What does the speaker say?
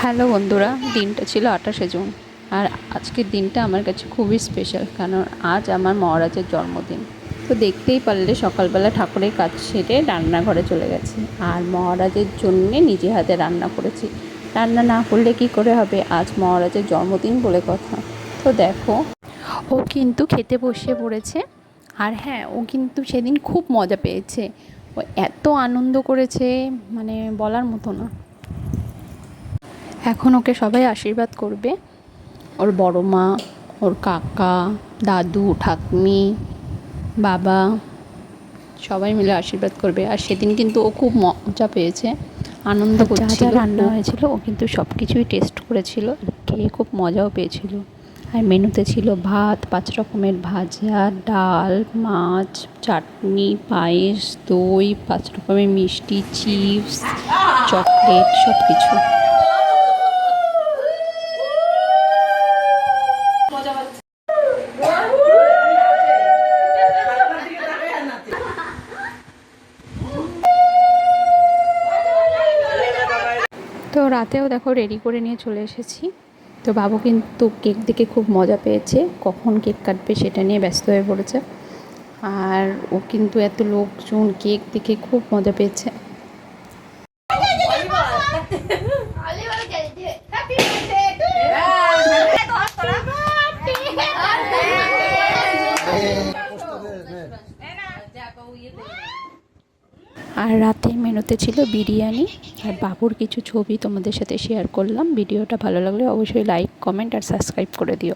Hello বন্ধুরা, দিনটা ছিল 28শে জুন। আর আজকের দিনটা আমার কাছে খুবই স্পেশাল, কারণ আজ আমার মহারাজের জন্মদিন। তো দেখতেই পারলে সকালবেলা ঠাকুরের কাজ সেরে রান্নাঘরে চলে গেছি, আর মহারাজের জন্যে নিজে হাতে রান্না করেছি। রান্না না করলে কি করে হবে, আজ মহারাজের জন্মদিন বলে কথা। তো দেখো, ও কিন্তু খেতে বসে পড়েছে। আর হ্যাঁ, ও কিন্তু সেদিন খুব মজা পেয়েছে। ও এত আনন্দ করেছে, মানে বলার মতো না। এখন ওকে সবাই আশীর্বাদ করবে, ওর বড় মা, ওর কাকা, দাদু, ঠাকুমি, বাবা, সবাই মিলে আশীর্বাদ করবে। আর সেদিন কিন্তু ও খুব মজা পেয়েছে, আনন্দ করছিল। যা রান্না হয়েছিল ও কিন্তু সব কিছুই টেস্ট করেছিল, খেয়ে খুব মজাও পেয়েছিল। আর মেনুতে ছিল ভাত, 5 রকমের ভাজা, ডাল, মাছ, চাটনি, পায়েস, দই, 5 রকমের মিষ্টি, চিপস, চকলেট, সব কিছু। তো রাতেও দেখো রেডি করে নিয়ে চলে এসেছি। তো বাবু কিন্তু কেক দেখে খুব মজা পেয়েছে, কখন কেক কাটবে সেটা নিয়ে ব্যস্ত হয়ে পড়েছে। আর ও কিন্তু এত লোকজন কেক দেখে খুব মজা পেয়েছে। আর রাতের মেনুতে ছিল বিরিয়ানি। আর বাবুর কিছু ছবি তোমাদের সাথে শেয়ার করলাম। ভিডিওটা ভালো লাগলে অবশ্যই লাইক, কমেন্ট আর সাবস্ক্রাইব করে দিও।